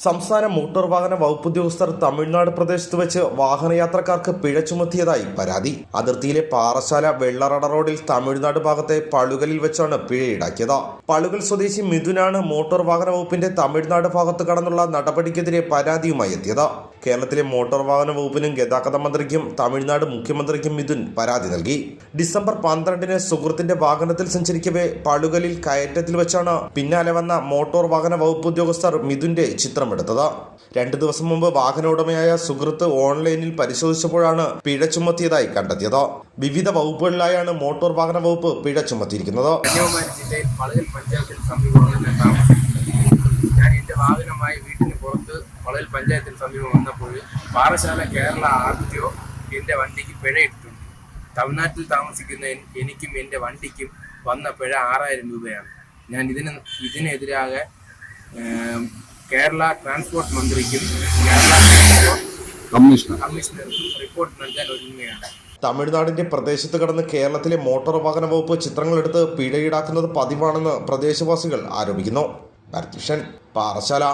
സംസ്ഥാന മോട്ടോർ വാഹന വകുപ്പ് ഉദ്യോഗസ്ഥർ തമിഴ്നാട് പ്രദേശത്ത് വെച്ച് വാഹനയാത്രക്കാർക്ക് പിഴ ചുമത്തിയതായി പരാതി. അതിർത്തിയിലെ പാറശാല വെള്ളറട റോഡിൽ തമിഴ്നാട് ഭാഗത്തെ പളുകലിൽ വെച്ചാണ് പിഴ ഈടാക്കിയത്. പളുകൽ സ്വദേശി മിഥുനാണ് മോട്ടോർ വാഹന വകുപ്പിന്റെ തമിഴ്നാട് ഭാഗത്ത് കടന്നുള്ള നടപടിക്കെതിരെ പരാതിയുമായി എത്തിയത്. കേരളത്തിലെ മോട്ടോർ വാഹന വകുപ്പിനും ഗതാഗത മന്ത്രിക്കും തമിഴ്നാട് മുഖ്യമന്ത്രിക്കും മിഥുൻ പരാതി നൽകി. ഡിസംബർ 12-ന് സുഹൃത്തിന്റെ വാഹനത്തിൽ സഞ്ചരിക്കവേ പളുകലിൽ കയറ്റത്തിൽ വെച്ചാണ് പിന്നാലെ വന്ന മോട്ടോർ വാഹന വകുപ്പ് ഉദ്യോഗസ്ഥർ മിഥുന്റെ ചിത്രമെടുത്തത്. 2 ദിവസം മുമ്പ് വാഹന ഉടമയായ സുഹൃത്ത് ഓൺലൈനിൽ പരിശോധിച്ചപ്പോഴാണ് പിഴ ചുമത്തിയതായി കണ്ടെത്തിയത്. വിവിധ വകുപ്പുകളിലായാണ് മോട്ടോർ വാഹന വകുപ്പ് പിഴ ചുമത്തിയിരിക്കുന്നത്. ഞാൻ എൻ്റെ വാഹനമായി വീട്ടിന് പുറത്ത് വളൽ പഞ്ചായത്തിന് സമീപം വന്നപ്പോൾ പാറശാല കേരള RTO എൻ്റെ വണ്ടിക്ക് പിഴ ഇട്ടിട്ടുണ്ട്. തമിഴ്നാട്ടിൽ താമസിക്കുന്ന എനിക്കും എൻ്റെ വണ്ടിക്കും വന്ന പിഴ 6000 രൂപയാണ്. ഞാൻ ഇതിനെതിരാകെ കേരള ട്രാൻസ്പോർട്ട് മന്ത്രിക്കും കേരള കമ്മീഷണർക്കും റിപ്പോർട്ട് നൽകാൻ ഒരുങ്ങുകയാണ്. തമിഴ്നാടിന്റെ പ്രദേശത്ത് കടന്ന് കേരളത്തിലെ മോട്ടോർ വാഹന വകുപ്പ് ചിത്രങ്ങളെടുത്ത് പിഴ ഈടാക്കുന്നത് പതിവാണെന്ന് പ്രദേശവാസികൾ ആരോപിക്കുന്നു. പാർത്തിഷൻ പാറശാല.